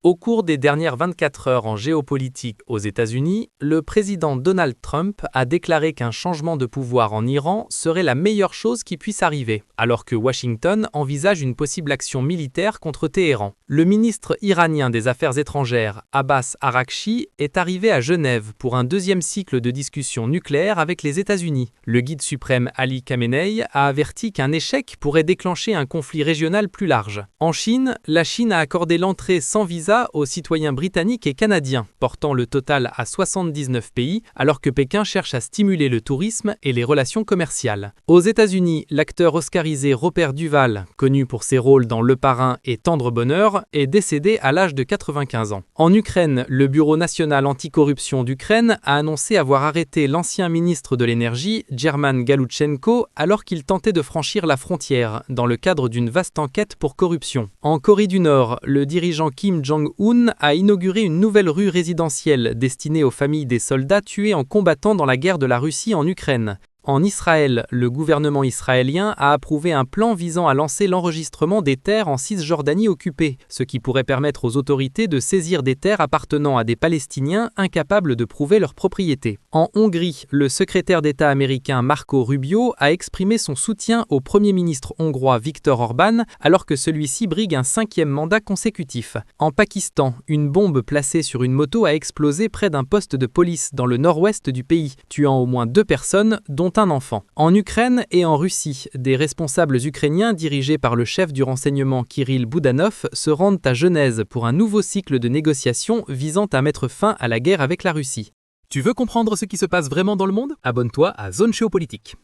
Au cours des dernières 24 heures en géopolitique aux États-Unis, le président Donald Trump a déclaré qu'un changement de pouvoir en Iran serait la meilleure chose qui puisse arriver, alors que Washington envisage une possible action militaire contre Téhéran. Le ministre iranien des Affaires étrangères, Abbas Araghchi, est arrivé à Genève pour un deuxième cycle de discussions nucléaires avec les États-Unis. Le guide suprême Ali Khamenei a averti qu'un échec pourrait déclencher un conflit régional plus large. En Chine, la Chine a accordé l'entrée sans visa aux citoyens britanniques et canadiens, portant le total à 79 pays, alors que Pékin cherche à stimuler le tourisme et les relations commerciales. Aux États-Unis, l'acteur oscarisé Robert Duvall, connu pour ses rôles dans Le Parrain et Tendre Bonheur, est décédé à l'âge de 95 ans. En Ukraine, le Bureau national anticorruption d'Ukraine a annoncé avoir arrêté l'ancien ministre de l'énergie, German Galuchenko, alors qu'il tentait de franchir la frontière, dans le cadre d'une vaste enquête pour corruption. En Corée du Nord, le dirigeant Kim Jong-un a inauguré une nouvelle rue résidentielle destinée aux familles des soldats tués en combattant dans la guerre de la Russie en Ukraine. En Israël, le gouvernement israélien a approuvé un plan visant à lancer l'enregistrement des terres en Cisjordanie occupée, ce qui pourrait permettre aux autorités de saisir des terres appartenant à des Palestiniens incapables de prouver leur propriété. En Hongrie, le secrétaire d'État américain Marco Rubio a exprimé son soutien au Premier ministre hongrois Viktor Orban alors que celui-ci brigue un 5e mandat consécutif. En Pakistan, une bombe placée sur une moto a explosé près d'un poste de police dans le nord-ouest du pays, tuant au moins 2 personnes, dont un enfant. En Ukraine et en Russie, des responsables ukrainiens dirigés par le chef du renseignement Kirill Boudanov se rendent à Genève pour un nouveau cycle de négociations visant à mettre fin à la guerre avec la Russie. Tu veux comprendre ce qui se passe vraiment dans le monde? Abonne-toi à Zone Géopolitique.